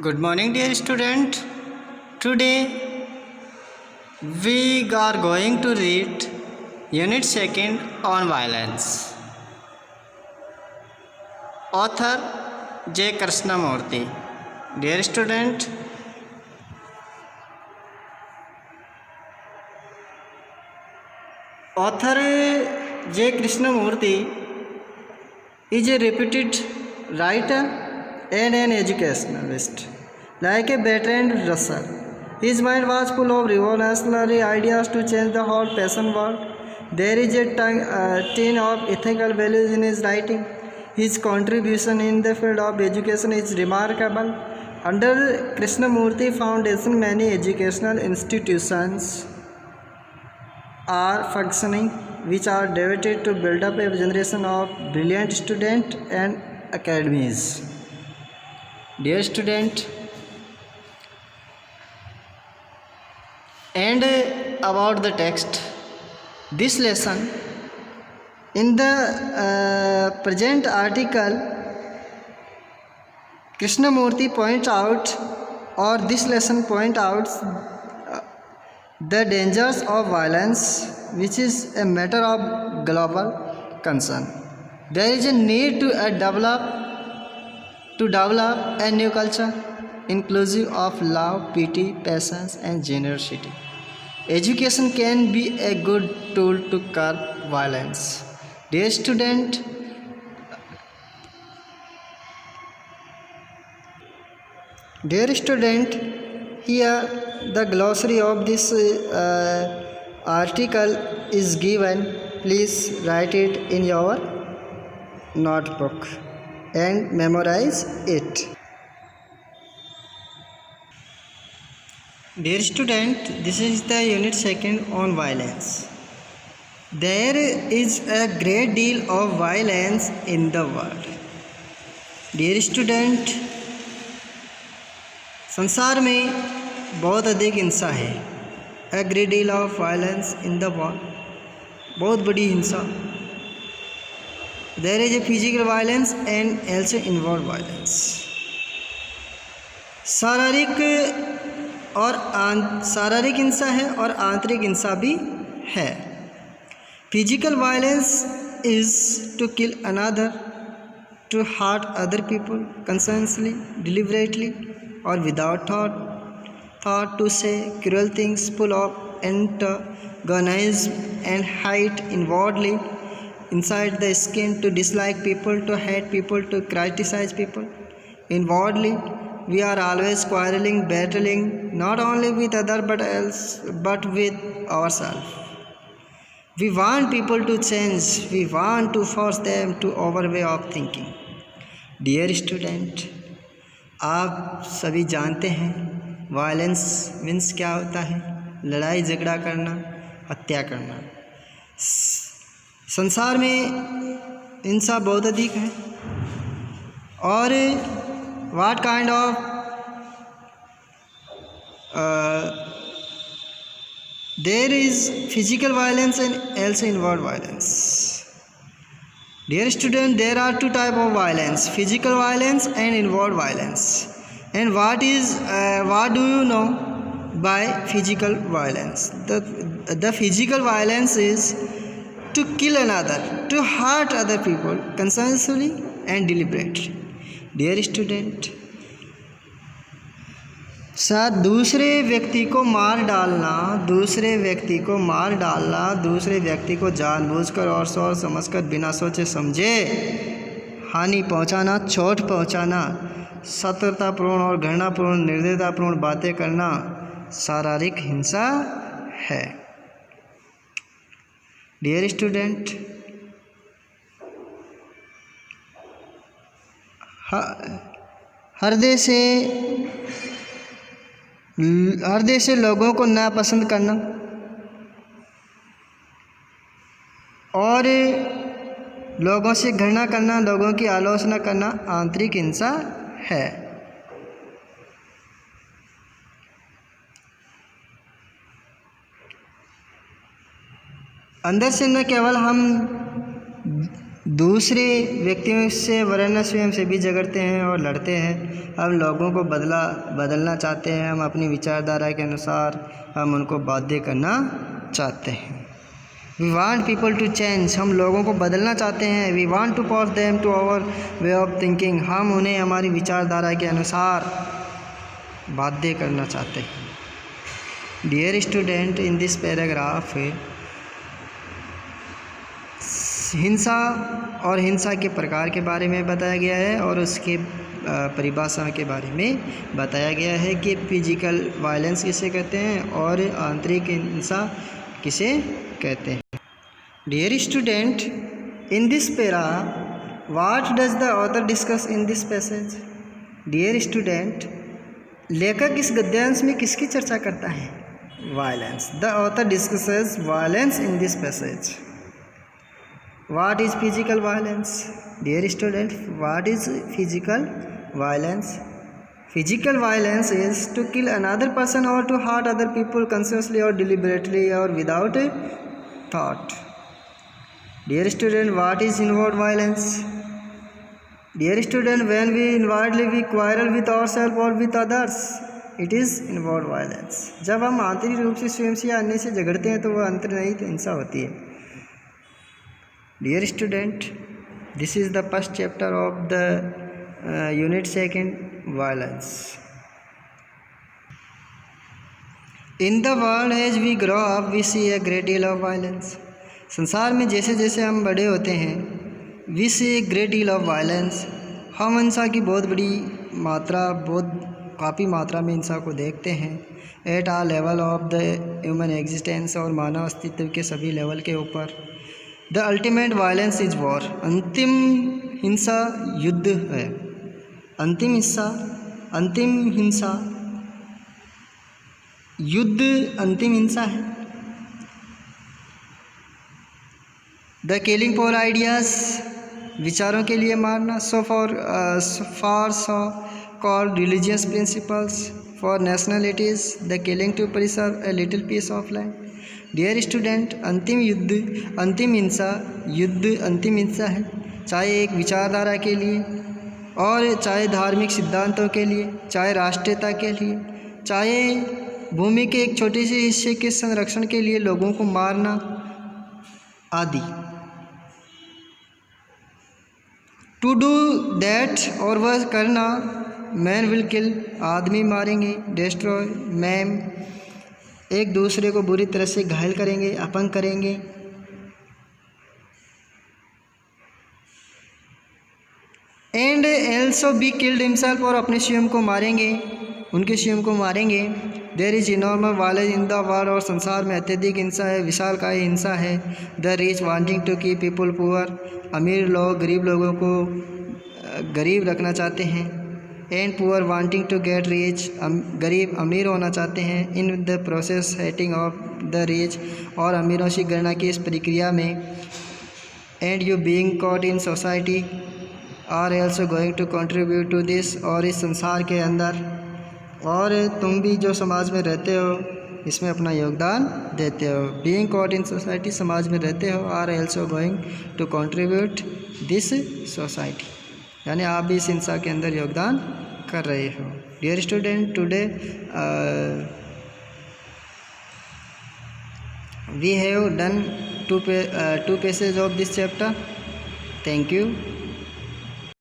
Good morning, dear student. Today we are going to read Unit 2nd on Violence. Author J. Krishnamurthy. Dear student, author J. Krishnamurthy is a reputed writer and an educationalist. Like a veteran wrestler, his mind was full of revolutionary ideas to change the whole fashion world. There is a tin of ethical values in his writing. His contribution in the field of education is remarkable. Under Krishnamurthy Foundation, many educational institutions are functioning, which are devoted to build up a generation of brilliant students and academies. Dear student, and about the text, this lesson in the present article, Krishnamurthy points out, or this lesson point out the dangers of violence, which is a matter of global concern. There is a need to develop a new culture inclusive of love, pity, patience, and generosity. Education can be a good tool to curb violence. Dear student, here the glossary of this article is given. Please write it in your notebook and memorize it. Dear student, this is the Unit 2nd on violence. There is a great deal of violence in the world. Dear student, संसार में बहुत अधिक हिंसा है. A great deal of violence in the world. बहुत बड़ी हिंसा. There is a physical violence and also inward violence. शारीरिक हिंसा है और आंतरिक हिंसा भी है. Physical violence is to kill another, to hurt other people consciously, deliberately, or without thought to say cruel things, full of antagonism and hate inwardly inside the skin, to dislike people, to hate people, to criticize people. Inwardly, we are always quarreling, battling, not only with others but with ourselves. We want people to change. We want to force them to our way of thinking. Dear student, आप सभी जानते हैं violence means क्या होता है. लड़ाई झगड़ा करना, हत्या करना. संसार में हिंसा बहुत अधिक है. और what kind of there is physical violence and also inward violence. Dear student, there are two types of violence: physical violence and inward violence. And what do you know by physical violence? The physical violence is to kill another, to hurt other people consciously and deliberately. Dear student, sir दूसरे व्यक्ति को मार डालना, दूसरे व्यक्ति को जानबूझकर और सोच समझकर बिना सोचे समझे हानि पहुंचाना, चोट पहुंचाना, शत्रुतापूर्ण और घृणापूर्ण निर्दयतापूर्ण बातें करना शारीरिक हिंसा है. डियर स्टूडेंट, हर देश से लोगों को नापसंद करना और लोगों से घृणा करना, लोगों की आलोचना करना आंतरिक हिंसा है. अंदर से न केवल हम दूसरे व्यक्तियों से वरना स्वयं से भी झगड़ते हैं और लड़ते हैं। हम लोगों को बदलना चाहते हैं, हम अपनी विचारधारा के अनुसार हम उनको बाध्य करना चाहते हैं। We want people to change, हम लोगों को बदलना चाहते हैं। We want to force them to our way of thinking, हम उन्हें हमारी विचारधारा के अनुसार बाध्य करना चाहते हैं। Dear student, in this paragraph हिंसा और हिंसा के प्रकार के बारे में बताया गया है और उसके परिभाषा के बारे में बताया गया है कि फिजिकल वायलेंस किसे कहते हैं और आंतरिक हिंसा किसे कहते हैं। Dear student, in this para what does the author discuss in this passage? Dear student, लेखक इस गद्यांश में किसकी चर्चा करता है? Violence. The author discusses violence in this passage. What is physical violence? Dear student, what is physical violence? Physical violence is to kill another person or to hurt other people consciously or deliberately or without a thought. Dear student, what is inward violence? Dear student, when we inwardly quarrel with ourselves or with others, it is inward violence. जब हम आंतरिक रूप से स्वयं से या अन्य से झगड़ते हैं तो वह अंतर्निहित हिंसा होती है। Dear student, this is the first chapter of the unit 2, violence. In the world as we grow up, we see a great deal of violence. संसार में जैसे जैसे हम बड़े होते हैं, we see a great deal of violence. हम हिंसा की काफ़ी मात्रा में हिंसा को देखते हैं। At all level of the human existence, और मानव अस्तित्व के सभी लेवल के ऊपर। The ultimate violence is war, अंतिम हिंसा युद्ध है। अंतिम हिंसा युद्ध अंतिम हिंसा है। द किलिंग फॉर आइडियाज़, विचारों के लिए मारना। So called religious principles. For nationalities, the killing to preserve a little piece of land. Dear student, अंतिम हिंसा है, चाहे एक विचारधारा के लिए और चाहे धार्मिक सिद्धांतों के लिए, चाहे राष्ट्रीयता के लिए, चाहे भूमि के एक छोटे से हिस्से के संरक्षण के लिए लोगों को मारना आदि। टू डू दैट, और वह करना। मैन विल किल, आदमी मारेंगे। डिस्ट्रॉय, मैम, एक दूसरे को बुरी तरह से घायल करेंगे, अपंग करेंगे। And also be killed himself, और अपने स्वयं को मारेंगे, उनके स्वयं को मारेंगे। There is enormous violence in the world, और संसार में अत्यधिक हिंसा है, विशालकाय हिंसा है। The rich wanting to keep people poor, अमीर लोग गरीब लोगों को गरीब रखना चाहते हैं। And poor wanting to get rich, गरीब अमीर होना चाहते हैं। In the process hating of the rich, और अमीरों की गणना की इस प्रक्रिया में। And you being caught in society are also going to contribute to this, और इस संसार के अंदर, और तुम भी जो समाज में रहते हो इसमें अपना योगदान देते हो। बीइंग कॉट इन सोसाइटी, समाज में रहते हो। Are also going to contribute this society, यानी आप भी इस हिंसा के अंदर योगदान कर रहे हो। Dear student, today we have done two pages of this chapter. Thank you.